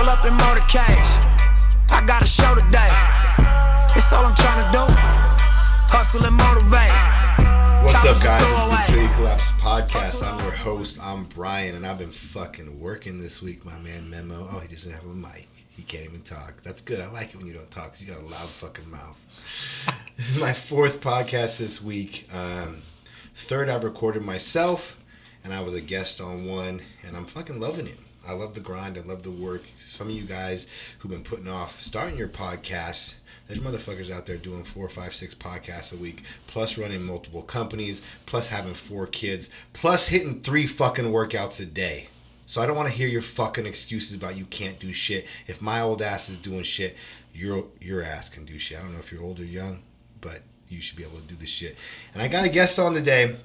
Pull up in motorcades. I got a show today. It's all I'm trying to do. Hustle and motivate. What's up, guys? It's the Till You Collapse podcast. I'm your host. I'm Brian, and I've been fucking working this week. My man Memo. Oh, he doesn't have a mic. He can't even talk. That's good. I like it when you don't talk because you got a loud fucking mouth. This is my fourth podcast this week. Third I've recorded myself, and I was a guest on one, and I'm fucking loving it. I love the grind. I love the work. Some of you guys who've been putting off starting your podcast, there's motherfuckers out there doing 4, 5, 6 podcasts a week, plus running multiple companies, plus having 4 kids, plus hitting 3 fucking workouts a day. So I don't want to hear your fucking excuses about you can't do shit. If my old ass is doing shit, your ass can do shit. I don't know if you're old or young, but you should be able to do this shit. And I got a guest on today.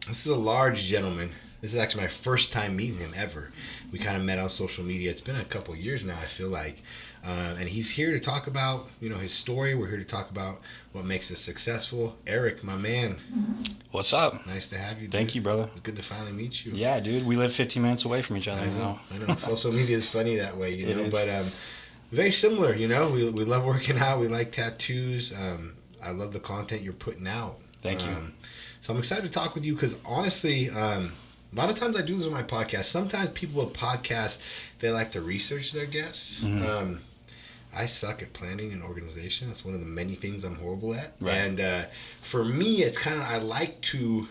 This is a large gentleman. This is actually my first time meeting him ever. We kind of met on social media. It's been a couple of years now, I feel like. And he's here to talk about, his story. We're here to talk about what makes us successful. Eric, my man. What's up? Nice to have you, dude. Thank you, brother. It's good to finally meet you. Yeah, dude. We live 15 minutes away from each other. I know. Social media is funny that way, It is. But very similar, We love working out. We like tattoos. I love the content you're putting out. Thank you. So I'm excited to talk with you because honestly, a lot of times I do this on my podcast. Sometimes people with podcasts, they like to research their guests. Mm-hmm. I suck at planning and organization. That's one of the many things I'm horrible at. Right. And for me, it's kind of, I like to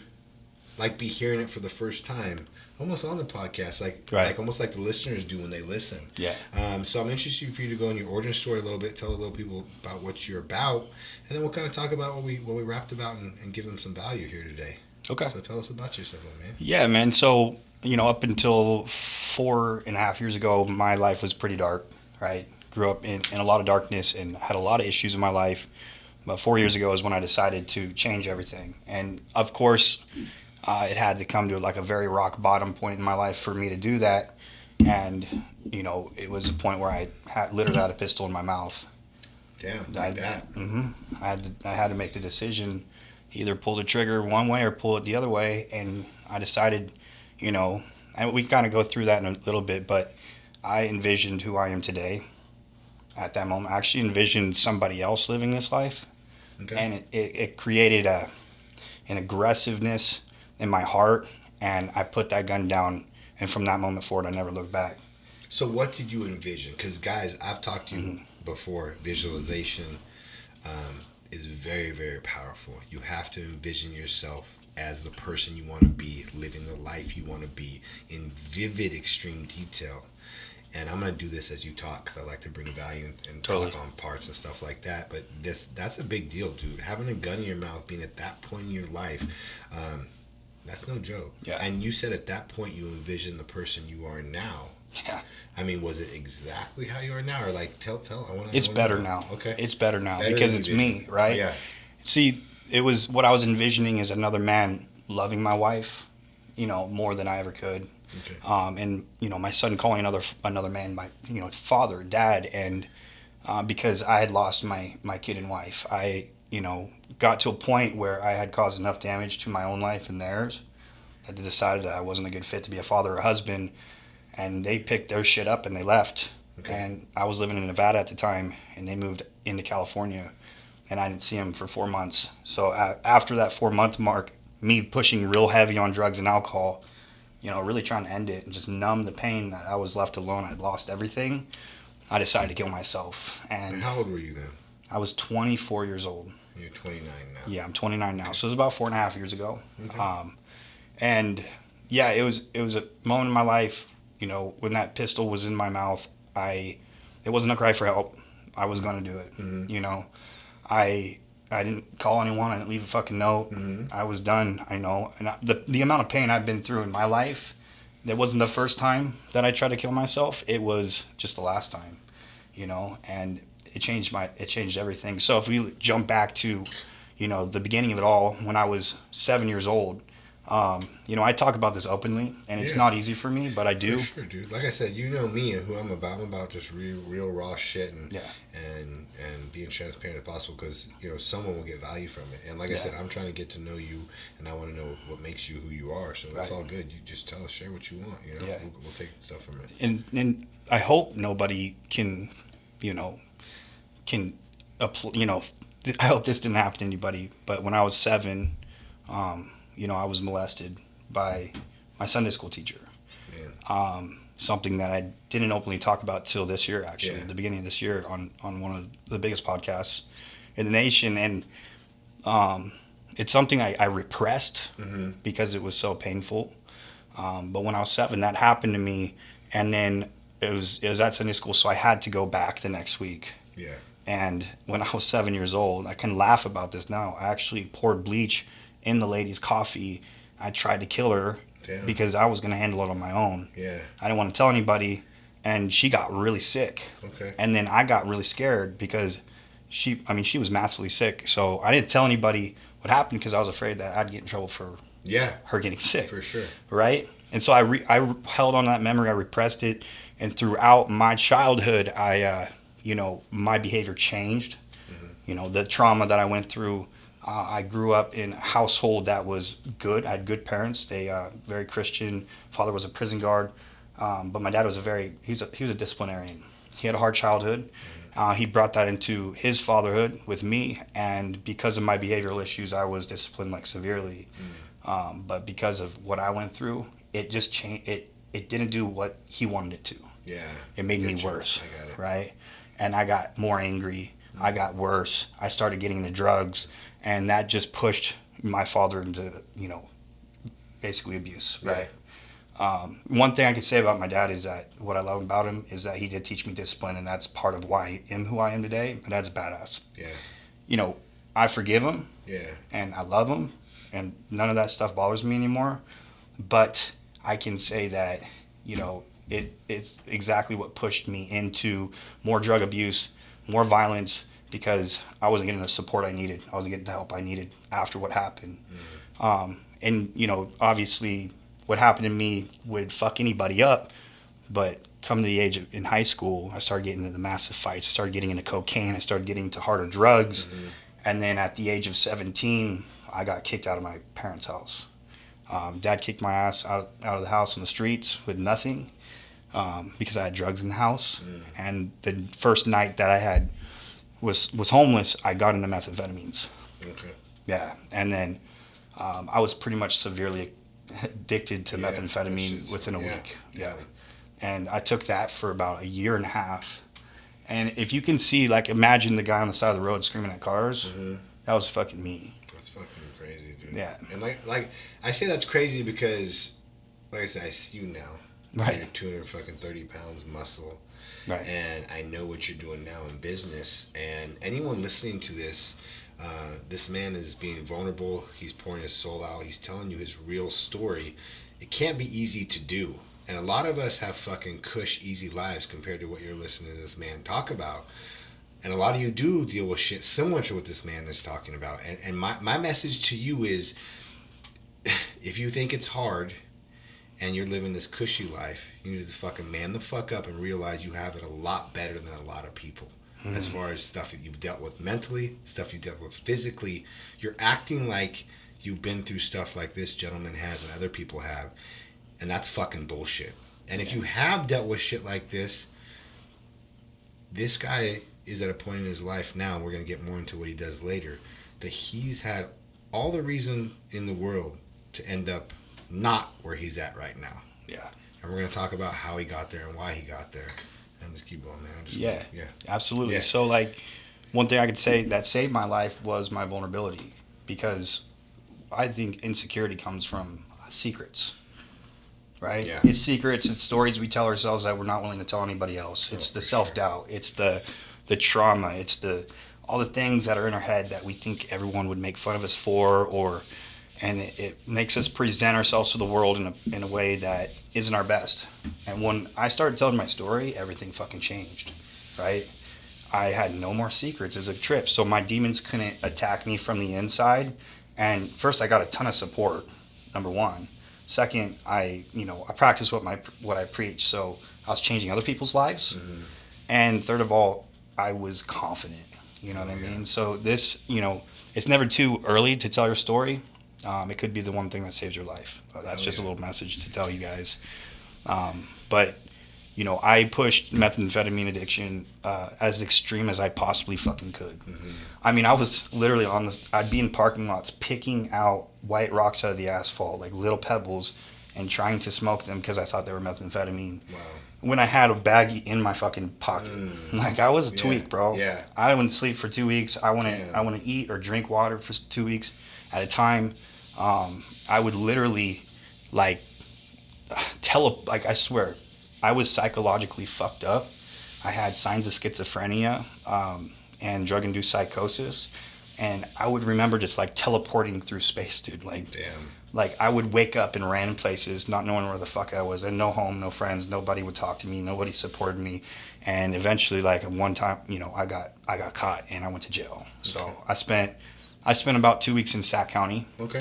be hearing it for the first time, almost on the podcast, like almost like the listeners do when they listen. Yeah. So I'm interested for you to go in your origin story a little bit, tell a little people about what you're about, and then we'll kind of talk about what we rapped about and give them some value here today. Okay. So tell us about yourself, man. Yeah, man. So, up until 4.5 years ago, my life was pretty dark, right? Grew up in a lot of darkness and had a lot of issues in my life. But 4 years ago is when I decided to change everything. And of course, it had to come to a very rock bottom point in my life for me to do that. And, it was a point where I literally had a pistol in my mouth. Damn, like that. Mm-hmm. I had to make the decision, either pull the trigger one way or pull it the other way. And I decided, and we kind of go through that in a little bit, but I envisioned who I am today. At that moment, I actually envisioned somebody else living this life. Okay. And it created an aggressiveness in my heart, and I put that gun down, and from that moment forward, I never looked back. So what did you envision? Because, guys, I've talked to you before. Visualization is very, very powerful. You have to envision yourself as the person you want to be, living the life you want to be in vivid, extreme detail. And I'm going to do this as you talk because I like to bring value and totally. Talk on parts and stuff like that. But that's a big deal, dude. Having a gun in your mouth, being at that point in your life, that's no joke. Yeah. And you said at that point you envisioned the person you are now. Yeah. I mean, was it exactly how you are now? Or tell. It's better now. Okay. It's better now because it's me, right? Oh, yeah. See, it was what I was envisioning is another man loving my wife, more than I ever could. Okay. And my son calling another man my father, dad, and because I had lost my kid and wife, I got to a point where I had caused enough damage to my own life and theirs. I decided that I wasn't a good fit to be a father or a husband, and they picked their shit up and they left. Okay. And I was living in Nevada at the time, and they moved into California, and I didn't see them for 4 months. So after that 4-month mark, me pushing real heavy on drugs and alcohol, really trying to end it and just numb the pain that I was left alone. I'd lost everything. I decided to kill myself. And how old were you then? I was 24 years old. You're 29 now. Yeah, I'm 29 now. So it was about 4.5 years ago. Okay. And yeah, it was a moment in my life, when that pistol was in my mouth, it wasn't a cry for help. I was going to do it. Mm-hmm. I didn't call anyone. I didn't leave a fucking note. Mm-hmm. I was done, And the amount of pain I've been through in my life, it wasn't the first time that I tried to kill myself. It was just the last time, and it changed everything. So if we jump back to, the beginning of it all, when I was 7 years old, I talk about this openly, and it's not easy for me, but I do. For sure, dude. Like I said, you know me and who I'm about. I'm about just real raw shit and being transparent as possible because someone will get value from it. And like I said, I'm trying to get to know you, and I want to know what makes you who you are. So it's all good. You just tell us, share what you want. We'll take stuff from it. And I hope nobody can, I hope this didn't happen to anybody. But when I was 7. I was molested by my Sunday school teacher. Something that I didn't openly talk about till this year, actually, at the beginning of this year on one of the biggest podcasts in the nation. And it's something I repressed because it was so painful. But when I was 7, that happened to me. And then it was at Sunday school, so I had to go back the next week. Yeah. And when I was 7 years old, I can laugh about this now. I actually poured bleach in the lady's coffee. I tried to kill her because I was going to handle it on my own. Yeah. I didn't want to tell anybody, and she got really sick. Okay. And then I got really scared because she was massively sick. So I didn't tell anybody what happened because I was afraid that I'd get in trouble for her getting sick. For sure. Right? And so I held on to that memory. I repressed it. And throughout my childhood, my behavior changed. The trauma that I went through. I grew up in a household that was good. I had good parents. They very Christian. Father was a prison guard, but my dad was he was a disciplinarian. He had a hard childhood. He brought that into his fatherhood with me, and because of my behavioral issues, I was disciplined severely. But because of what I went through, it just changed. It didn't do what he wanted it to. Yeah. It made me worse. I got it. Right, and I got more angry. I got worse. I started getting into drugs. And that just pushed my father into, basically abuse, right? One thing I could say about my dad is that what I love about him is that he did teach me discipline, and that's part of why I am who I am today. My dad's a badass. Yeah. I forgive him. Yeah. And I love him, and none of that stuff bothers me anymore. But I can say that, it's exactly what pushed me into more drug abuse, more violence, because I wasn't getting the support I needed. I wasn't getting the help I needed after what happened. And, obviously what happened to me would fuck anybody up. But come to the age in high school, I started getting into massive fights. I started getting into cocaine. I started getting into harder drugs. And then at the age of 17, I got kicked out of my parents' house. Dad kicked my ass out of the house on the streets with nothing because I had drugs in the house. And the first night that I had was homeless, I got into methamphetamines. Okay. Yeah, and then I was pretty much severely addicted to methamphetamine within a week. Yeah. And I took that for about a year and a half. And if you can see, imagine the guy on the side of the road screaming at cars, that was fucking me. That's fucking crazy, dude. Yeah. And like I say that's crazy because, like I said, I see you now. Right. You're 230 pounds muscle. Right. And I know what you're doing now in business. And anyone listening to this, this man is being vulnerable. He's pouring his soul out. He's telling you his real story. It can't be easy to do. And a lot of us have fucking cush, easy lives compared to what you're listening to this man talk about. And a lot of you do deal with shit similar to what this man is talking about. And my message to you is, if you think it's hard and you're living this cushy life, you need to fucking man the fuck up and realize you have it a lot better than a lot of people. As far as stuff that you've dealt with mentally, stuff you've dealt with physically. You're acting like you've been through stuff like this gentleman has and other people have. And that's fucking bullshit. And if you have dealt with shit like this guy is at a point in his life now, we're going to get more into what he does later, that he's had all the reason in the world to end up not where he's at right now. Yeah. And we're going to talk about how he got there and why he got there. And just keep going, man. Yeah, absolutely. Yeah. So, one thing I could say that saved my life was my vulnerability, because I think insecurity comes from secrets, right? Yeah. It's secrets, it's stories we tell ourselves that we're not willing to tell anybody else. It's the self-doubt. Sure. It's the trauma. It's all the things that are in our head that we think everyone would make fun of us for, and it makes us present ourselves to the world in a way that isn't our best. And when I started telling my story, everything fucking changed, right? I had no more secrets. It was a trip. So my demons couldn't attack me from the inside. And first I got a ton of support. number one. Second, I practice what I preach. So I was changing other people's lives. Mm-hmm. And third of all, I was confident. You know what I mean? So this, it's never too early to tell your story. It could be the one thing that saves your life. That's just a little message to tell you guys. But I pushed methamphetamine addiction as extreme as I possibly fucking could. Mm-hmm. I mean, I was literally I'd be in parking lots picking out white rocks out of the asphalt, like little pebbles, and trying to smoke them because I thought they were methamphetamine. Wow. When I had a baggie in my fucking pocket. Like, I was a tweak, bro. Yeah. I wouldn't sleep for 2 weeks. I wouldn't eat or drink water for 2 weeks at a time. I would literally, like, I swear, I was psychologically fucked up. I had signs of schizophrenia and drug-induced psychosis. And I would remember just, like, teleporting through space, dude. Like, damn. Like, I would wake up in random places, not knowing where the fuck I was, and no home, no friends, nobody would talk to me, nobody supported me, and eventually, like, one time, I got caught and I went to jail. Okay. So I spent about 2 weeks in Sac County. Okay.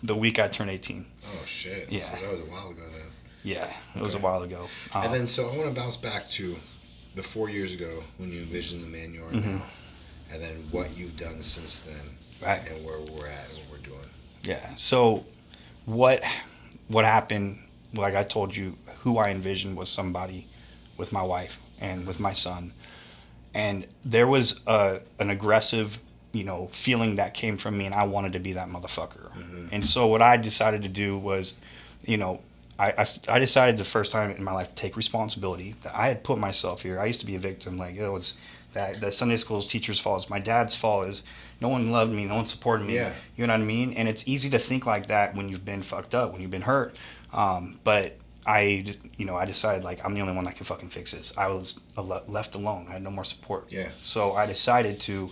The week I turned 18. Oh shit. Yeah. So that was a while ago then. Yeah, it was a while ago. And then, so I want to bounce back to the 4 years ago when you envisioned the man you are now, and then what you've done since then, right? And where we're at and what we're doing. Yeah. So what happened, like I told you, who I envisioned was somebody with my wife and with my son. And there was an aggressive, feeling that came from me, and I wanted to be that motherfucker. Mm-hmm. And so what I decided to do was, I decided the first time in my life to take responsibility that I had put myself here. I used to be a victim, like, it's that Sunday school's teacher's fault. It's my dad's fault. Is no one loved me, no one supported me. Yeah. You know what I mean? And it's easy to think like that when you've been fucked up, when you've been hurt. But I decided, like, I'm the only one that can fucking fix this. I was left alone. I had no more support. Yeah. So I decided to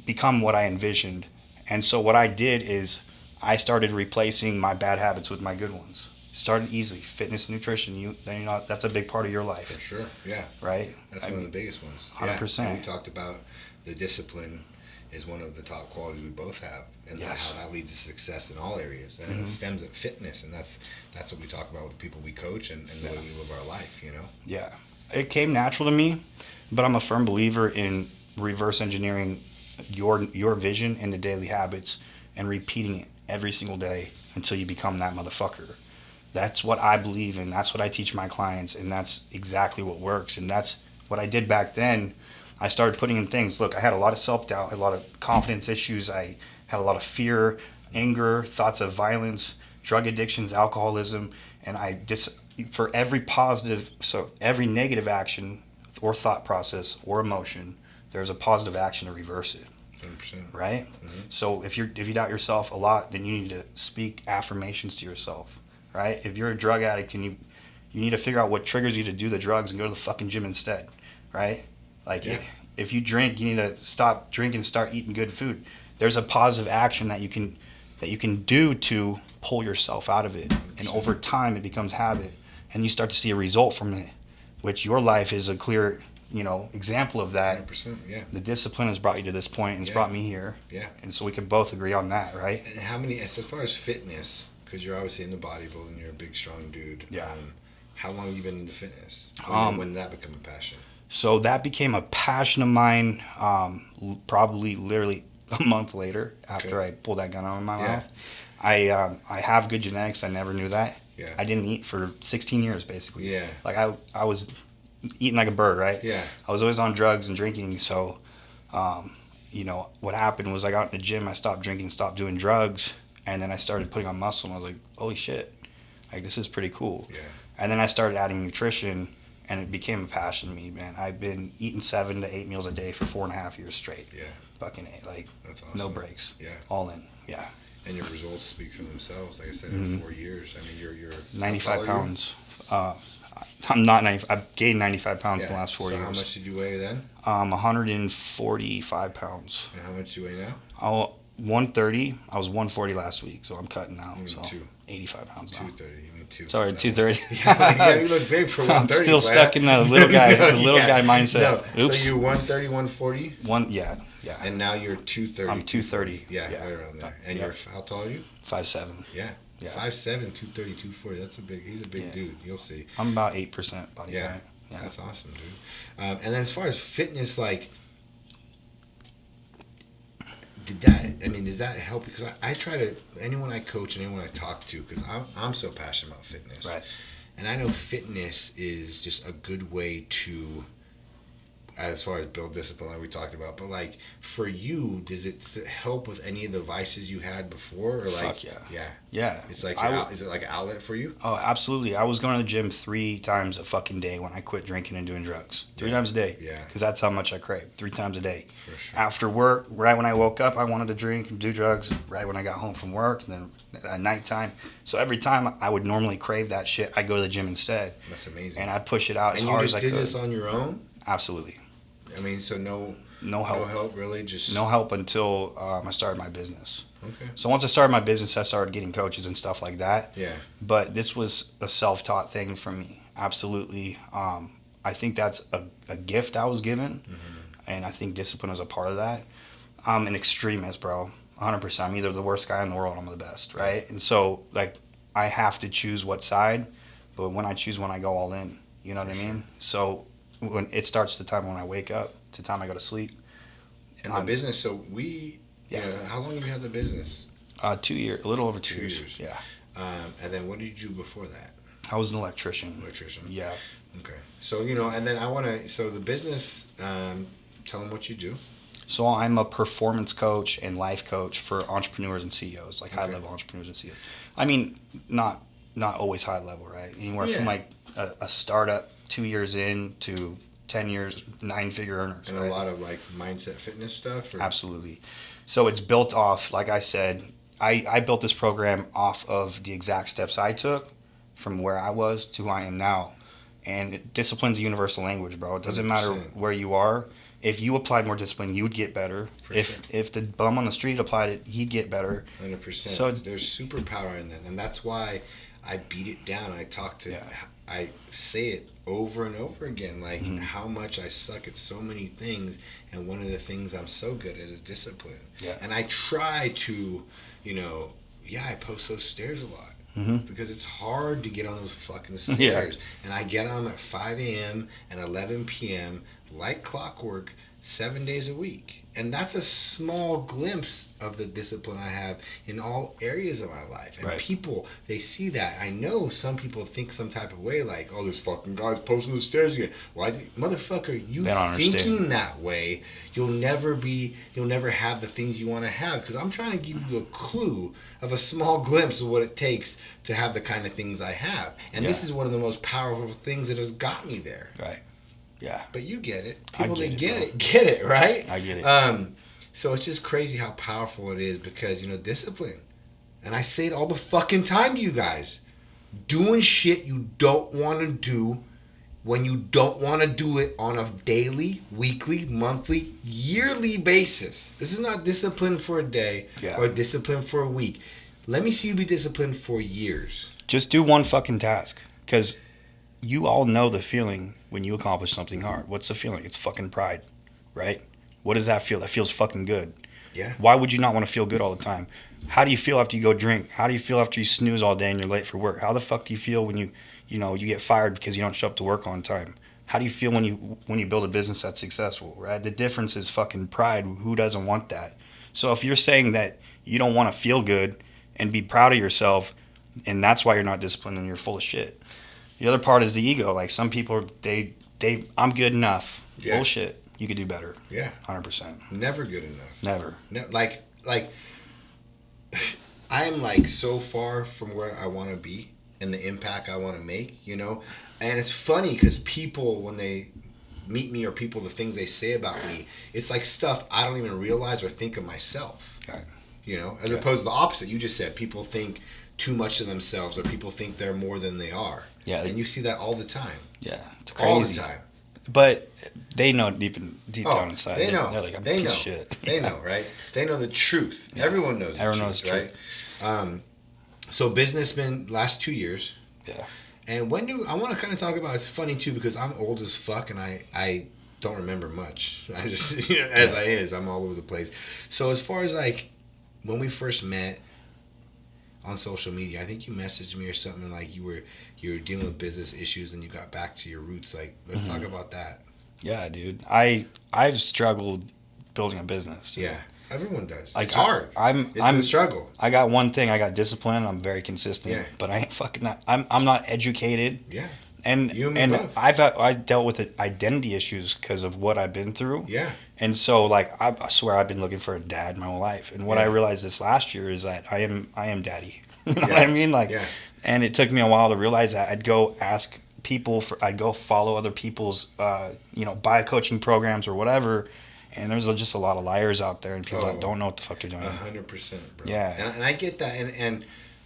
become what I envisioned. And so what I did is I started replacing my bad habits with my good ones. Started easy. Fitness, nutrition, that's a big part of your life. For sure, yeah. Right? That's one of the biggest ones. 100%. Yeah. And we talked about the discipline is one of the top qualities we both have, and yes. How that leads to success in all areas. And it stems at fitness, and that's what we talk about with the people we coach and the way we live our life, Yeah. It came natural to me, but I'm a firm believer in reverse engineering your vision into daily habits and repeating it every single day until you become that motherfucker. That's what I believe in. That's what I teach my clients, and that's exactly what works. And that's what I did back then. I started putting in things. Look, I had a lot of self-doubt, a lot of confidence issues. I had a lot of fear, anger, thoughts of violence, drug addictions, alcoholism, and for every every negative action or thought process or emotion, there's a positive action to reverse it. 100%. Right? Mm-hmm. So if you doubt yourself a lot, then you need to speak affirmations to yourself. Right? If you're a drug addict and you need to figure out what triggers you to do the drugs and go to the fucking gym instead, right? Like, if you drink, you need to stop drinking and start eating good food. There's a positive action that you can do to pull yourself out of it, and over time it becomes habit, and you start to see a result from it, which your life is a clear, example of that. 100%, yeah. The discipline has brought you to this point, and it's brought me here. Yeah. And so we can both agree on that, right? And how many, as far as fitness, because you're obviously into bodybuilding, you're a big, strong dude. Yeah. How long have you been into fitness? When did that become a passion? So that became a passion of mine probably literally a month later after I pulled that gun out of my mouth. I have good genetics. I never knew that. Yeah. I didn't eat for 16 years, basically. Yeah. Like, I was eating like a bird, right? Yeah. I was always on drugs and drinking, so, what happened was I got in the gym, I stopped drinking, stopped doing drugs, and then I started putting on muscle, and I was like, holy shit, like, this is pretty cool. Yeah. And then I started adding nutrition, and it became a passion to me, man. I've been eating 7 to 8 meals a day for 4.5 years straight. Yeah. Fucking A, like, that's awesome. No breaks. Yeah. All in, yeah. And your results speak for themselves. Like I said, in 4 years, I mean, you're 95 pounds. I'm not 90. I've gained 95 pounds in the last 4 years. So how much did you weigh then? 145 pounds. And how much do you weigh now? 130. I was 140 last week, so I'm cutting now. You mean so 85 pounds now. 230. You mean too. Sorry, 230. Yeah, you look big for 130. I'm still stuck in the little guy, guy mindset. No. Oops. So you're 130, 140? Yeah. And now you're 230. I'm 230. Yeah, right around there. And you're, how tall are you? 5'7". Yeah. 5'7", 230, 240. He's a big dude. You'll see. I'm about 8% body fat. Yeah. That's awesome, dude. And then as far as fitness, like, does that help? Because I try to, anyone I coach and anyone I talk to, because I'm so passionate about fitness. Right. And I know fitness is just a good way to, as far as build discipline like we talked about, but like for you, does it help with any of the vices you had before? Or like, Fuck yeah. It's like is it like an outlet for you? Oh, absolutely. I was going to the gym 3 times a fucking day when I quit drinking and doing drugs. 3 times a day. Yeah. Because that's how much I craved. 3 times a day. For sure. After work, right when I woke up, I wanted to drink and do drugs. Right when I got home from work, and then at nighttime. So every time I would normally crave that shit, I'd go to the gym instead. That's amazing. And I'd push it out as hard as I could. And you just did this on your own? Absolutely. I mean, so no help. No help, really? Just no help until I started my business. Okay. So once I started my business, I started getting coaches and stuff like that. Yeah. But this was a self-taught thing for me. Absolutely. I think that's a gift I was given, and I think discipline is a part of that. I'm an extremist, bro. 100%. I'm either the worst guy in the world or I'm the best, right? And so, like, I have to choose what side, but when I choose one, I go all in. You know what I mean? So when it starts the time when I wake up to the time I go to sleep. And the business, so you know, how long have you had the business? 2 years, a little over 2 years. Yeah. And then what did you do before that? I was an electrician. Yeah. Okay. So, you know, and then so the business, tell them what you do. So I'm a performance coach and life coach for entrepreneurs and CEOs, like high-level entrepreneurs and CEOs. I mean, not always high level, right? Anywhere from like a startup 2 years in to 10 years, 9-figure earners. And a lot of like mindset fitness stuff? Or? Absolutely. So it's built off, like I said, I built this program off of the exact steps I took from where I was to who I am now. And discipline's a universal language, bro. It doesn't 100%. Matter where you are. If you applied more discipline, you would get better. If the bum on the street applied it, he'd get better. 100%. So there's superpower in that, and that's why I beat it down. I say it over and over again, like how much I suck at so many things, and one of the things I'm so good at is discipline. Yeah. And I try to, you know, I post those stairs a lot. Because it's hard to get on those fucking stairs. And I get on them at 5 a.m. and 11 p.m. like clockwork 7 days a week. And that's a small glimpse of the discipline I have in all areas of my life. And people, they see that. I know some people think some type of way, like, oh, this fucking guy's posting the stairs again. Why is it? Motherfucker, you thinking that way, you'll never have the things you want to have. Because I'm trying to give you a clue of a small glimpse of what it takes to have the kind of things I have. And this is one of the most powerful things that has got me there. Right. Yeah. But you get it. People that get it, right? I get it. So it's just crazy how powerful it is because, you know, discipline. And I say it all the fucking time to you guys. Doing shit you don't want to do when you don't want to do it on a daily, weekly, monthly, yearly basis. This is not discipline for a day or discipline for a week. Let me see you be disciplined for years. Just do one fucking task. Because you all know the feeling when you accomplish something hard. What's the feeling? It's fucking pride, right? What does that feel? That feels fucking good. Yeah. Why would you not want to feel good all the time? How do you feel after you go drink? How do you feel after you snooze all day and you're late for work? How the fuck do you feel when you get fired because you don't show up to work on time? How do you feel when you build a business that's successful, right? The difference is fucking pride. Who doesn't want that? So if you're saying that you don't want to feel good and be proud of yourself, and that's why you're not disciplined and you're full of shit. The other part is the ego. Like some people, I'm good enough. Yeah. Bullshit. You could do better. Yeah. 100%. Never good enough. Never. Like I am like so far from where I want to be and the impact I want to make, you know? And it's funny because people, when they meet me or the things they say about me, it's like stuff I don't even realize or think of myself. Right. You know? As opposed to the opposite. You just said people think too much of themselves or people think they're more than they are. Yeah. And you see that all the time. Yeah. It's crazy. All the time. But they know deep down inside. They know. They're like, they know. Of shit. They know, right? They know the truth. Yeah. Everyone knows the truth, right? So business been last 2 years. Yeah. And I want to kind of talk about, it's funny too, because I'm old as fuck and I don't remember much. I just, I'm all over the place. So as far as like, when we first met on social media, I think you messaged me or something like you were dealing with business issues and you got back to your roots. Like, let's talk about that. Yeah, dude. I've struggled building a business. Dude. Yeah. Everyone does. Like, it's hard. It's a struggle. I got one thing. I got discipline. I'm very consistent. Yeah. But I ain't fucking not. I'm not educated. Yeah. And You and me both. I dealt with identity issues because of what I've been through. Yeah. And so like I swear I've been looking for a dad my whole life. And what I realized this last year is that I am daddy. You know what I mean? Like, and it took me a while to realize that. I'd go ask people I'd go follow other people's buy coaching programs or whatever. And there's just a lot of liars out there and people that don't know what the fuck they're doing. 100%, bro. Yeah. And I get that. And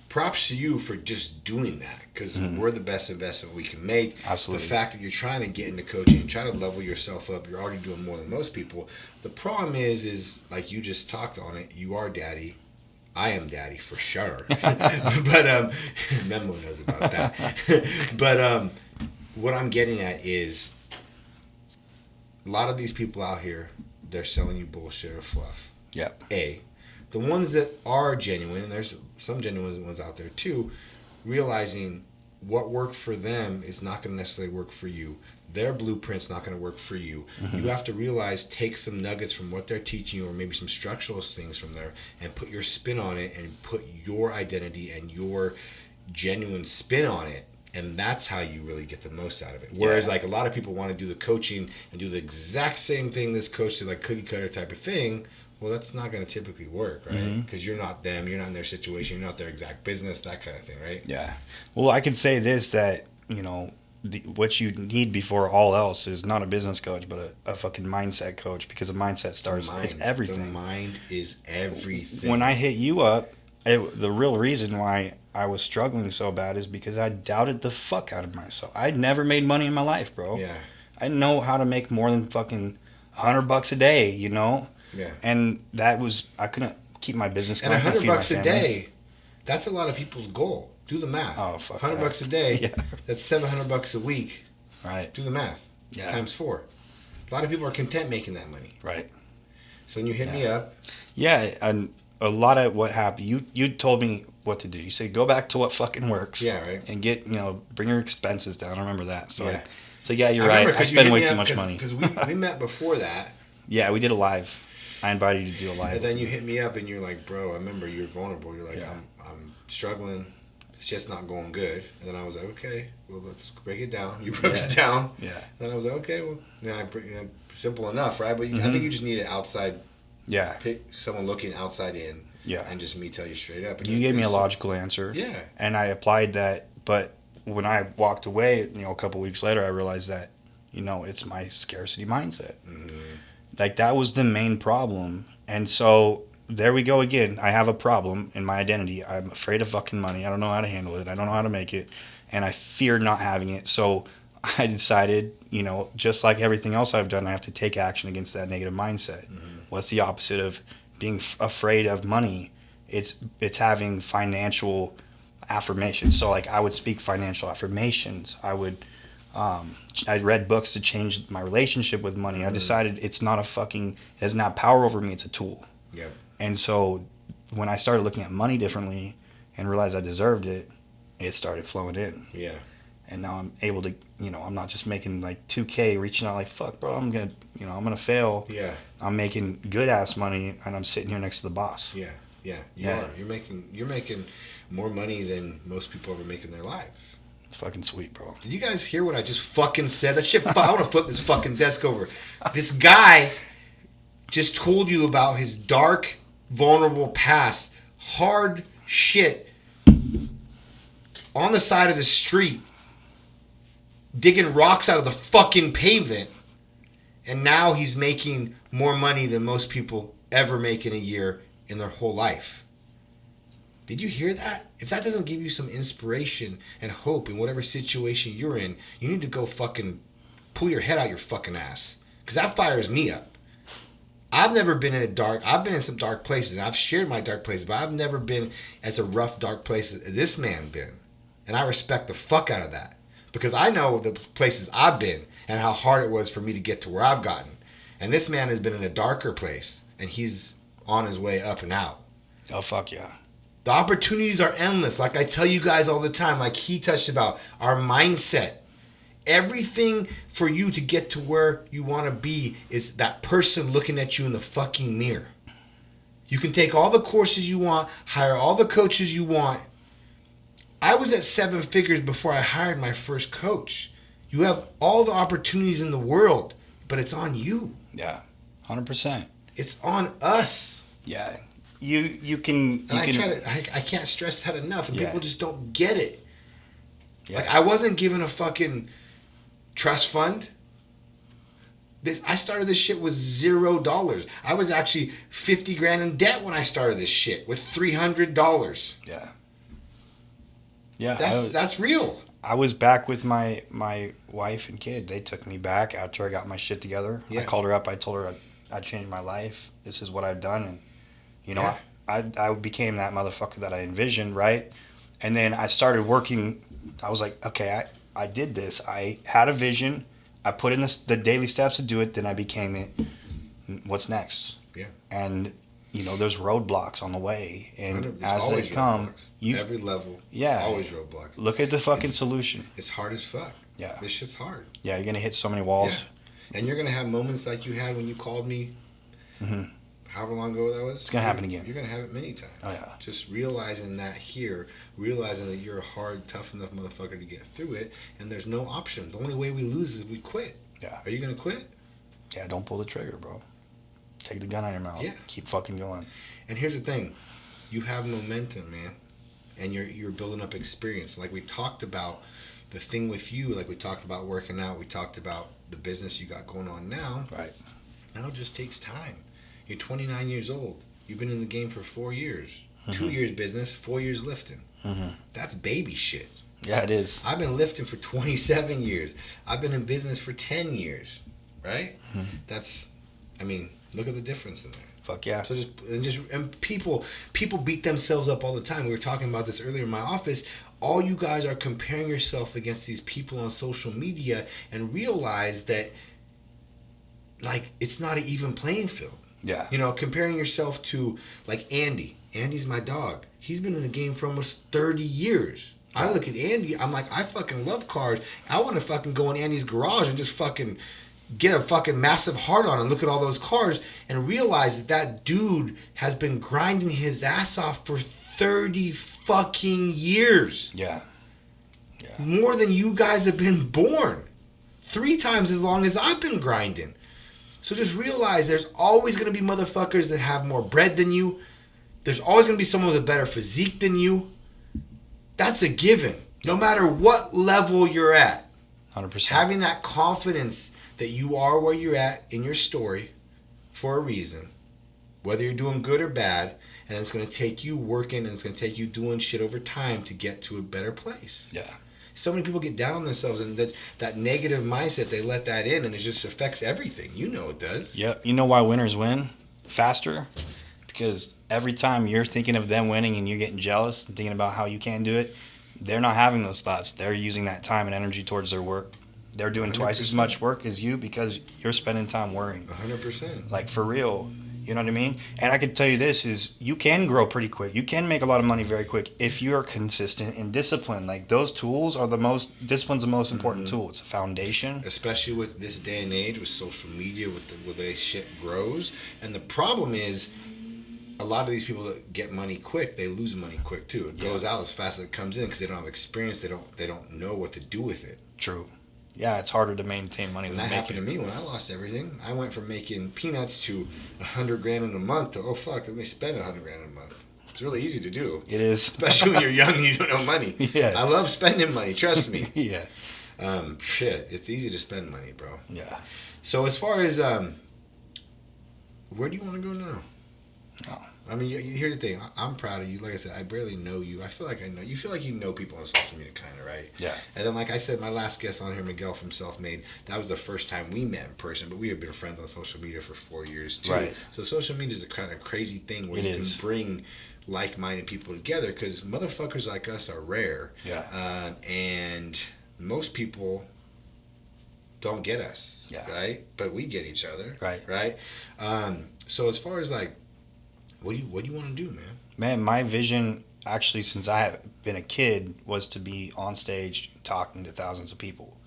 props to you for just doing that, because we're the best investment we can make. Absolutely. The fact that you're trying to get into coaching, trying to level yourself up, you're already doing more than most people. The problem is like you just talked on it, you are daddy. I am daddy for sure. But Memo knows about that. But what I'm getting at is a lot of these people out here, they're selling you bullshit or fluff. Yep. The ones that are genuine, and there's some genuine ones out there too, realizing what worked for them is not going to necessarily work for you. Their blueprint's not going to work for you. You have to realize, take some nuggets from what they're teaching you, or maybe some structural things from there, and put your spin on it, and put your identity and your genuine spin on it. And that's how you really get the most out of it. Whereas like a lot of people want to do the coaching and do the exact same thing this coach did, like cookie cutter type of thing. Well, that's not going to typically work, right? Because you're not them, you're not in their situation, you're not their exact business, that kind of thing, right? Yeah. Well, I can say this, that, what you need before all else is not a business coach, but a fucking mindset coach, because a mindset starts, it's everything. The mind is everything. When I hit you up, the real reason why I was struggling so bad is because I doubted the fuck out of myself. I'd never made money in my life, bro. Yeah. I didn't know how to make more than fucking $100 a day, Yeah. And that was, I couldn't keep my business going. And $100 a day, that's a lot of people's goal. Do the math. Oh, fuck. $100 a day, that's $700 a week. Right. Do the math. Yeah. Times 4. A lot of people are content making that money. Right. So then you hit me up. Yeah, and a lot of what happened, you told me what to do. You said, go back to what fucking works. Yeah, right. And get, bring your expenses down. I remember that. So, yeah. You're right. I spend way too much money. Because we met before that. Yeah, we did a live. I invited you to do a live. And then you hit me up and you're like, bro, I remember you're vulnerable. You're like, I'm struggling. Shit's not going good. And then I was like, okay, well, let's break it down. You broke it down. Yeah. And then I was like, okay, well, simple enough, right? But I think you just need an outside. Yeah. Pick someone looking outside in. Yeah. And just me tell you straight up. You gave me a logical answer. Yeah. And I applied that. But when I walked away, a couple weeks later, I realized that, it's my scarcity mindset. Like, that was the main problem. And so there we go again. I have a problem in my identity. I'm afraid of fucking money. I don't know how to handle it. I don't know how to make it. And I fear not having it. So I decided, just like everything else I've done, I have to take action against that negative mindset. What's the opposite of being afraid of money? It's having financial affirmations. So like I would speak financial affirmations. I read books to change my relationship with money. I decided it doesn't have power over me. It's a tool. Yeah. And so when I started looking at money differently and realized I deserved it, it started flowing in. Yeah. And now I'm able to, I'm not just making like $2K reaching out like, fuck, bro, I'm going to fail. Yeah. I'm making good ass money and I'm sitting here next to the boss. Yeah. Yeah. You are. You're making more money than most people ever make in their life. It's fucking sweet, bro. Did you guys hear what I just fucking said? That shit, I want to flip this fucking desk over. This guy just told you about his dark, vulnerable past. Hard shit. On the side of the street. Digging rocks out of the fucking pavement. And now he's making more money than most people ever make in a year in their whole life. Did you hear that? If that doesn't give you some inspiration and hope in whatever situation you're in, you need to go fucking pull your head out your fucking ass. Because that fires me up. I've never been I've been in some dark places, and I've shared my dark places, but I've never been as a rough, dark place as this man been. And I respect the fuck out of that. Because I know the places I've been and how hard it was for me to get to where I've gotten. And this man has been in a darker place, and he's on his way up and out. Oh, fuck yeah. The opportunities are endless. Like I tell you guys all the time, like he touched about, our mindset. Everything for you to get to where you want to be is that person looking at you in the fucking mirror. You can take all the courses you want, hire all the coaches you want. I was at 7 figures before I hired my first coach. You have all the opportunities in the world, but it's on you. Yeah, 100%. It's on us. Yeah, you can. I can't stress that enough, and people just don't get it. Yeah. Like I wasn't given a fucking trust fund. I started this shit with $0. I was actually 50 grand in debt when I started this shit with $300. Yeah. Yeah, that's real. I was back with my wife and kid. They took me back after I got my shit together. Yeah. I called her up. I told her I changed my life. This is what I've done, and you know, I became that motherfucker that I envisioned, right? And then I started working. I was like, okay, I did this. I had a vision. I put in the daily steps to do it. Then I became it. What's next? Yeah. And you know, there's roadblocks on the way, and as they come, every level, always roadblocks. Look at the fucking solution. It's hard as fuck. Yeah, this shit's hard. Yeah, you're gonna hit so many walls, and you're gonna have moments like you had when you called me. Mm-hmm. However long ago that was. It's gonna happen again. You're gonna have it many times. Oh yeah. Just realizing that realizing that you're a hard, tough enough motherfucker to get through it, and there's no option. The only way we lose is we quit. Yeah. Are you gonna quit? Yeah. Don't pull the trigger, bro. Take the gun out of your mouth. Yeah. Keep fucking going. And here's the thing, you have momentum, man, and you're building up experience. Like we talked about the thing with you, like we talked about working out, we talked about the business you got going on now. Right. Now it just takes time. You're 29 years old. You've been in the game for 4 years. Mm-hmm. 2 years business, 4 years lifting. Mm-hmm. That's baby shit. Yeah, it is. I've been lifting for 27 years. I've been in business for 10 years. Right? Mm-hmm. Look at the difference in there. Fuck yeah. So people beat themselves up all the time. We were talking about this earlier in my office. All you guys are comparing yourself against these people on social media and realize that like it's not an even playing field. Yeah. You know, comparing yourself to like Andy. Andy's my dog. He's been in the game for almost 30 years. I look at Andy, I'm like, I fucking love cars. I want to fucking go in Andy's garage and just fucking get a fucking massive heart on and look at all those cars and realize that dude has been grinding his ass off for 30 fucking years. Yeah. More than you guys have been born. 3 times as long as I've been grinding. So just realize there's always going to be motherfuckers that have more bread than you. There's always going to be someone with a better physique than you. That's a given. No matter what level you're at. 100%. Having that confidence that you are where you're at in your story for a reason, whether you're doing good or bad, and it's going to take you working and it's going to take you doing shit over time to get to a better place. Yeah. So many people get down on themselves and that negative mindset, they let that in and it just affects everything. You know it does. Yep. You know why winners win faster? Because every time you're thinking of them winning and you're getting jealous and thinking about how you can't do it, they're not having those thoughts. They're using that time and energy towards their work. They're doing 100%. Twice as much work as you because you're spending time worrying. 100%. Like, for real. You know what I mean? And I can tell you this is you can grow pretty quick. You can make a lot of money very quick if you're consistent and disciplined. Like, those tools are discipline's the most important tool. It's a foundation. Especially with this day and age, with social media, with the way shit grows. And the problem is, a lot of these people that get money quick, they lose money quick too. It goes out as fast as it comes in because they don't have experience. They don't know what to do with it. True. Yeah, it's harder to maintain money. And that happened to me when I lost everything. I went from making peanuts to $100 grand in a month to, oh fuck, let me spend $100 grand in a month. It's really easy to do. It is. Especially when you're young and you don't have money. Yeah. I love spending money, trust me. Yeah. Shit, it's easy to spend money, bro. Yeah. So as far as, where do you want to go now? Oh. I mean, here's the thing. I'm proud of you. Like I said, I barely know you. I feel like I know you. Feel like you know people on social media, kind of, right? Yeah. And then, like I said, my last guest on here, Miguel from Self Made, that was the first time we met in person, but we have been friends on social media for 4 years, too. Right. So social media is a kind of crazy thing where it you is. can bring like-minded people together, because motherfuckers like us are rare. Yeah. And most people don't get us. Yeah. Right? But we get each other. Right. Right? So as far as like, what do you want to do, man? Man, my vision, actually, since I have been a kid, was to be on stage talking to thousands of people.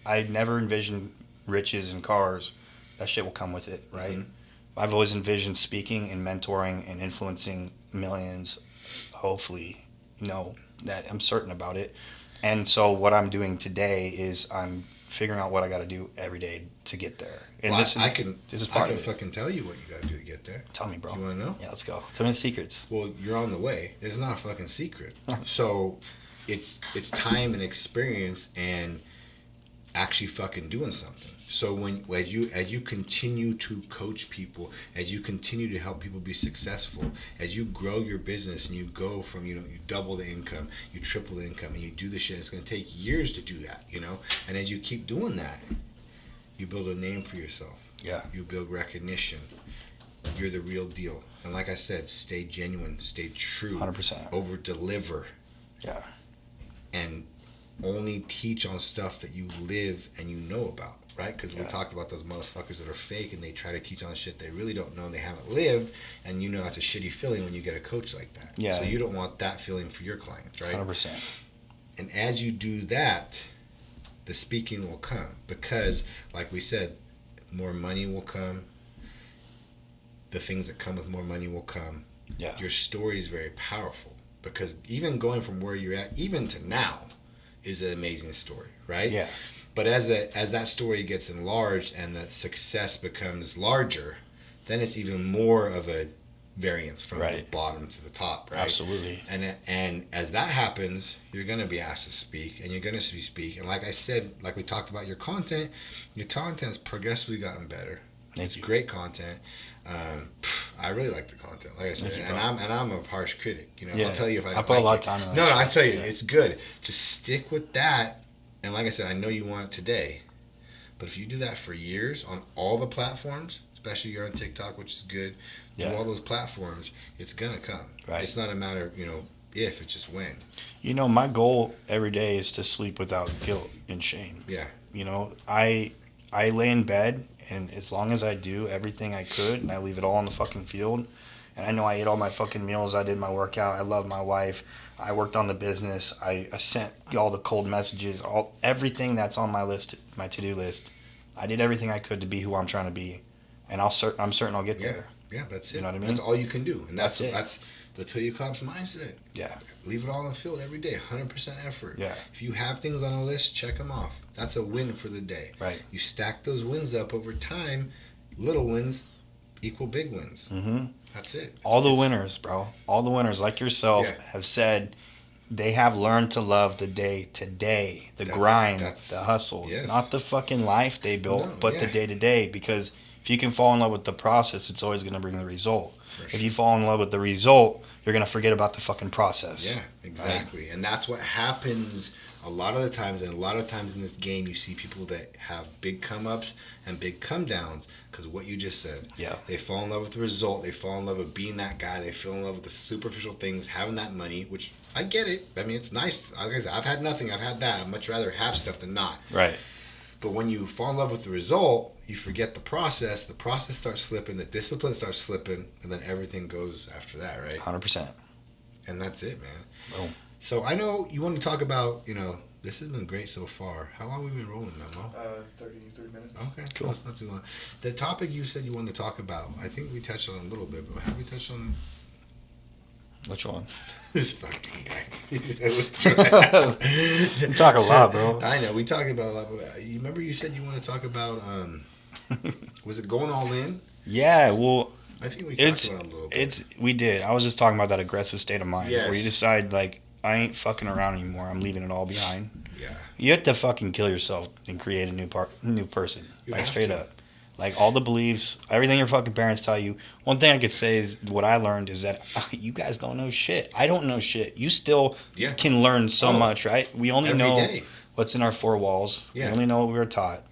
I never envisioned riches and cars. That shit will come with it, right? Mm-hmm. I've always envisioned speaking and mentoring and influencing millions. Hopefully, that I'm certain about it. And so what I'm doing today is I'm figuring out what I got to do every day to get there. And Well, this I can part of it. fucking tell you what you got to do to get there. Tell me, bro. You want to know? Yeah, let's go. Tell me the secrets. Well, you're on the way. It's not a fucking secret. So it's time and experience and actually fucking doing something. So as you continue to coach people, as you continue to help people be successful, as you grow your business and you go from, you double the income, you triple the income, and you do the shit, it's going to take years to do that, And as you keep doing that, you build a name for yourself. Yeah. You build recognition. You're the real deal. And like I said, stay genuine, stay true. 100%. Over deliver. Yeah. And only teach on stuff that you live and you know about, right? Because we Yeah. talked about those motherfuckers that are fake and they try to teach on shit they really don't know and they haven't lived, and that's a shitty feeling when you get a coach like that. Yeah. So you don't want that feeling for your clients, right? 100%. And as you do that, the speaking will come, because, like we said, more money will come. The things that come with more money will come. Yeah. Your story is very powerful, because even going from where you're at, even to now, is an amazing story, right? Yeah. But as that story gets enlarged and the success becomes larger, then it's even more of a variance from the bottom to the top, right? Absolutely. And as that happens, you're going to be asked to speak, and you're going to speak. And like I said, like we talked about your content's progressively gotten better. It's great content. I really like the content, like I said, and I'm a harsh critic. Yeah. I'll tell you if I don't put like a lot it. of time in No, that I shit. tell you, it's good. Just stick with that. And like I said, I know you want it today, but if you do that for years on all the platforms, especially you're on TikTok, which is good, do all those platforms, it's gonna come. Right. It's not a matter of if, it's just when. My goal every day is to sleep without guilt and shame. Yeah. I lay in bed, and as long as I do everything I could, and I leave it all on the fucking field, and I know I ate all my fucking meals, I did my workout, I love my wife, I worked on the business, I sent all the cold messages, everything that's on my list, my to-do list. I did everything I could to be who I'm trying to be, and I'm certain I'll get there. Yeah, that's it. You know what I mean? That's all you can do, and that's it. That's the Till You Collapse mindset. Yeah. Leave it all in the field every day, 100% effort. Yeah. If you have things on a list, check them off. That's a win for the day. Right. You stack those wins up over time. Little wins equal big wins. Mm-hmm. That's it. All the winners, bro. All the winners, like yourself, have said they have learned to love the day to day, the grind, the hustle, not the fucking life they built, but the day to day. Because if you can fall in love with the process, it's always going to bring the result. Sure. If you fall in love with the result, you're going to forget about the fucking process. Yeah, exactly. Right? And that's what happens a lot of the times. And a lot of times in this game, you see people that have big come-ups and big come-downs, because what you just said. Yeah. They fall in love with the result. They fall in love with being that guy. They fall in love with the superficial things, having that money, which I get it. I mean, it's nice. Like I said, I've had nothing. I've had that. I'd much rather have stuff than not. Right. But when you fall in love with the result, you forget the process. The process starts slipping. The discipline starts slipping. And then everything goes after that, right? 100%. And that's it, man. Boom. So I know you want to talk about, this has been great so far. How long have we been rolling, Memo? 30 minutes. Okay, cool. That's not too long. The topic you said you wanted to talk about, I think we touched on it a little bit, but have we touched on Which one? this fucking guy? You talk a lot, bro. I know. We talk about a lot. You remember you said you want to talk about, was it going all in? Yeah, well, I think we talked about it a little bit. We did. I was just talking about that aggressive state of mind where you decide, like, I ain't fucking around anymore. I'm leaving it all behind. Yeah. You have to fucking kill yourself and create a new person. Like, straight up. Like, all the beliefs, everything your fucking parents tell you. One thing I could say is what I learned is that you guys don't know shit. I don't know shit. You still can learn so much, right? We only know what's in our four walls. We only know what we were taught.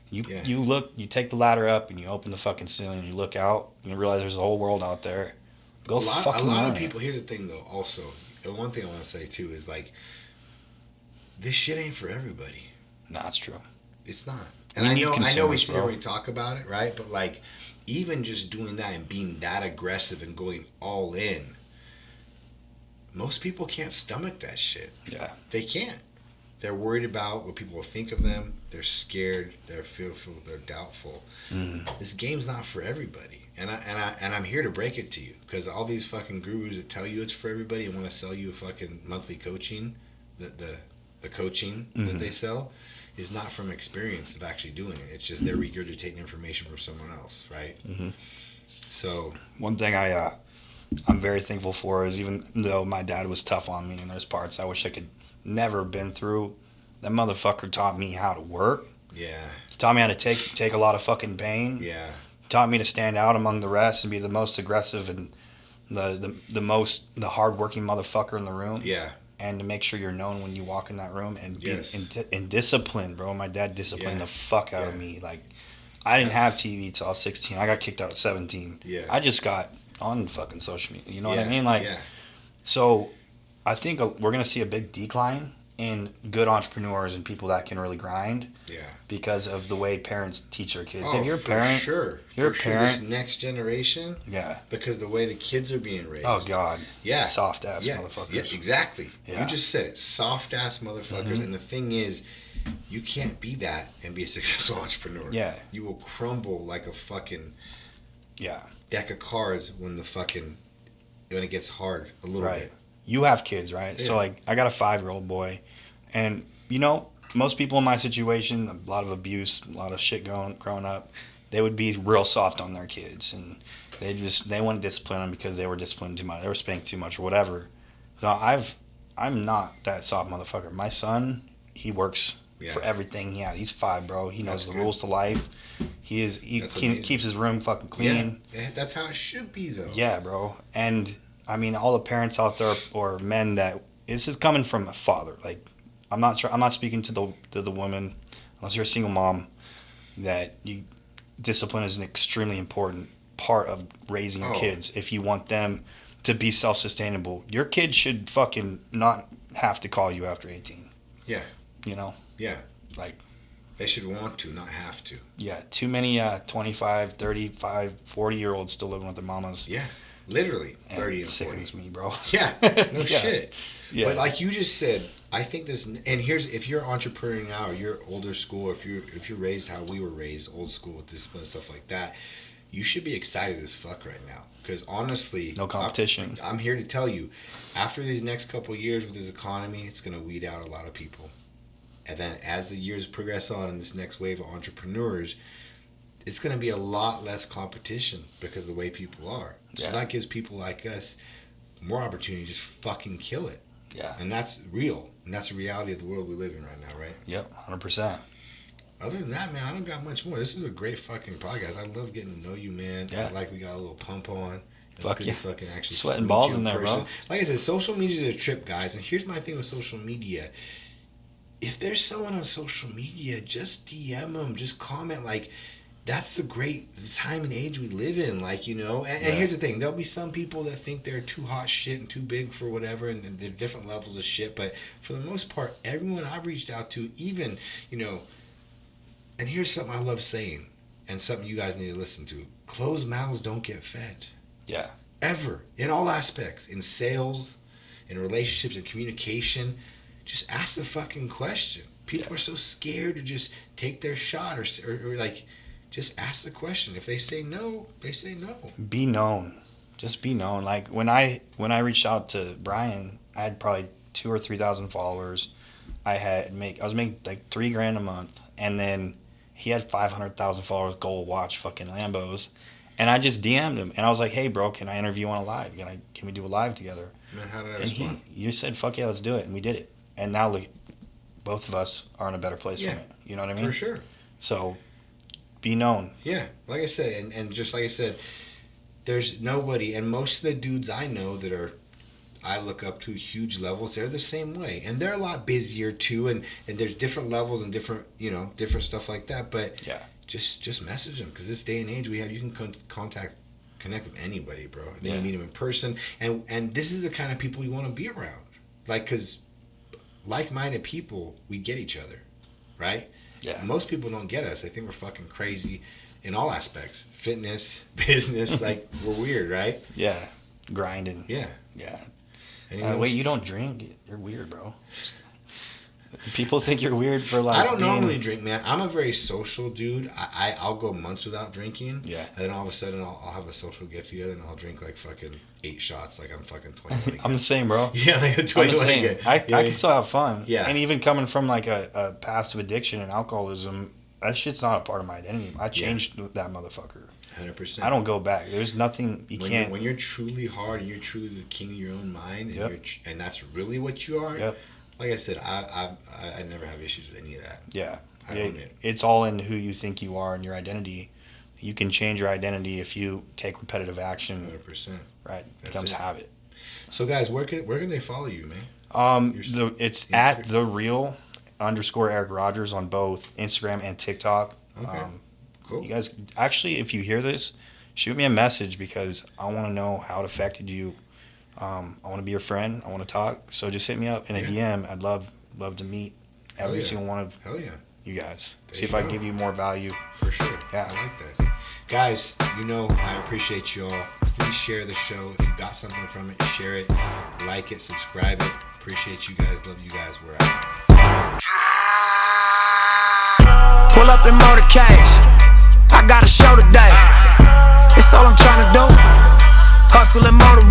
You look, you take the ladder up and you open the fucking ceiling and you look out and you realize there's a whole world out there Go a lot fucking learn of it. people. Here's the thing, though. Also, and one thing I want to say too is like, this shit ain't for everybody. Nah, that's true. It's not. And We I need know we consumers, sit bro. here and we talk about it, right? But like, even just doing that and being that aggressive and going all in, most people can't stomach that shit. Yeah. They can't. They're worried about what people will think of them. They're scared. They're fearful. They're doubtful. This game's not for everybody, and I'm here to break it to you, because all these fucking gurus that tell you it's for everybody and want to sell you a fucking monthly coaching, the coaching that they sell, is not from experience of actually doing it. It's just they're regurgitating information from someone else, right? So One thing I'm very thankful for is, even though my dad was tough on me and there's parts I wish I could never been through, that motherfucker taught me how to work. yeah, He taught me how to take a lot of fucking pain. yeah, He taught me to stand out among the rest and be the most aggressive and the hardworking motherfucker in the room. yeah, And to make sure you're known when you walk in that room, and be Yes. in discipline, bro. My dad disciplined Yeah. the fuck out of Yeah. me. Like, I didn't That's- have TV till I was 16. I got kicked out at 17. Yeah. I just got on fucking social media. You know what I yeah, mean? Like, yeah, so I think we're gonna see a big decline in good entrepreneurs and people that can really grind, yeah. because of the way parents teach their kids. Oh, If you're a for parent, sure. you're For a sure. parent. This next generation, yeah. because the way the kids are being raised. Oh God. Yeah. Soft ass Yeah, motherfuckers. yeah, exactly. Yeah. You just said it. Soft ass motherfuckers. And the thing is, you can't be that and be a successful entrepreneur. Yeah. You will crumble like a fucking Yeah. deck of cards when it gets hard a little Right. bit. You have kids, right? Yeah. So like, I got a 5-year-old boy, and you know, most people in my situation, a lot of abuse, a lot of shit growing up, they would be real soft on their kids, and they want to discipline them because they were disciplined too much, they were spanked too much or whatever. So I'm not that soft motherfucker. My son, he works Yeah. for everything he has. He's 5, bro. He knows That's the good. rules to life. He That's amazing. keeps his room fucking clean. Yeah. That's how it should be, though. Yeah, bro. And I mean, all the parents out there, or men, that this is coming from a father. Like, I'm not speaking to the woman, unless you're a single mom, that discipline is an extremely important part of raising your Oh. kids. If you want them to be self-sustainable, your kid should fucking not have to call you after 18. Yeah. You know, Yeah. like, They should want to, not have to. yeah, too many 25, 35, 40-year-olds still living with their mamas. Yeah. Literally, And 30 it and 40. sickens me, bro. Yeah, no Yeah. shit. Yeah. But like you just said, I think this. And here's, if you're entrepreneuring now, or you're older school, if you're raised how we were raised, old school with discipline and stuff like that, you should be excited as fuck right now. Because honestly, No competition. I'm here to tell you, after these next couple of years with this economy, it's gonna weed out a lot of people. And then as the years progress on, in this next wave of entrepreneurs, it's going to be a lot less competition because of the way people are. So Yeah. that gives people like us more opportunity to just fucking kill it. Yeah. And that's real. And that's the reality of the world we live in right now, right? Yep, 100%. Other than that, man, I don't got much more. This is a great fucking podcast. I love getting to know you, man. Yeah. I like we got a little pump on. It was Fuck good yeah. to fucking actually Sweating meet balls you in there, bro. person. Like I said, social media is a trip, guys. And here's my thing with social media. If there's someone on social media, just DM them, just comment. Like, that's the great time and age we live in. Like, you know, and Yeah. here's the thing. There'll be some people that think they're too hot shit and too big for whatever, and they're different levels of shit. But for the most part, everyone I've reached out to, even, you know, and here's something I love saying, and something you guys need to listen to. Closed mouths don't get fed. Yeah. Ever. In all aspects. In sales, in relationships, in communication. Just ask the fucking question. People are so scared to just take their shot or like, just ask the question. If they say no, they say no. Be known. Just be known. Like, when I reached out to Brian, I had probably 2,000 or 3,000 followers. I was making like $3,000 a month, and then he had 500,000 followers, gold watch, fucking Lambos, and I just DM'd him, and I was like, "Hey, bro, can I interview on a live? Can we do a live together?" Man, how did I And respond? you said, "Fuck yeah, let's do it," and we did it. And now look, both of us are in a better place Yeah, from it. You know what I mean? For sure. So, be known. Yeah, like I said, and just like I said, there's nobody, and most of the dudes I know that I look up to huge levels, they're the same way. And they're a lot busier too, and there's different levels and different, you know, different stuff like that. But Yeah. just message them, because this day and age we have, you can contact connect with anybody, bro. And then you meet them in person, and this is the kind of people you want to be around, like, because like-minded people, we get each other, right? Yeah. Most people don't get us. They think we're fucking crazy in all aspects, fitness, business. Like, we're weird, right? Yeah, grinding. Yeah. Wait, you don't drink? You're weird, bro. People think you're weird for like. I don't normally drink, man. I'm a very social dude. I'll go months without drinking. Yeah. And then all of a sudden I'll have a social get together and I'll drink like fucking 8 shots, like I'm fucking 21 again. I'm the same, bro. Yeah, like I'm 21 again. I can still have fun. Yeah. And even coming from like a past of addiction and alcoholism, that shit's not a part of my identity. I changed that motherfucker. 100%. I don't go back. There's nothing can't. When you're truly hard and you're truly the king of your own mind, and and that's really what you are. Yep. Like I said, I never have issues with any of that. Yeah. I own it. It's all in who you think you are and your identity. You can change your identity if you take repetitive action. 100%. Right. It becomes habit. So guys, where can they follow you, man? It's at @TheReal_Eric Rogers on both Instagram and TikTok. Okay. Cool. You guys, actually, if you hear this, shoot me a message because I want to know how it affected you. I want to be your friend. I want to talk. So just hit me up in a DM. I'd love to meet every single one of you guys. See if I can give you more value. For sure. Yeah. I like that. Guys, I appreciate you all. Please share the show. If you got something from it, share it, like it, subscribe it. Appreciate you guys. Love you guys. We're out. Pull up in motorcades. I got a show today. It's all I'm trying to do. Hustle and motivate.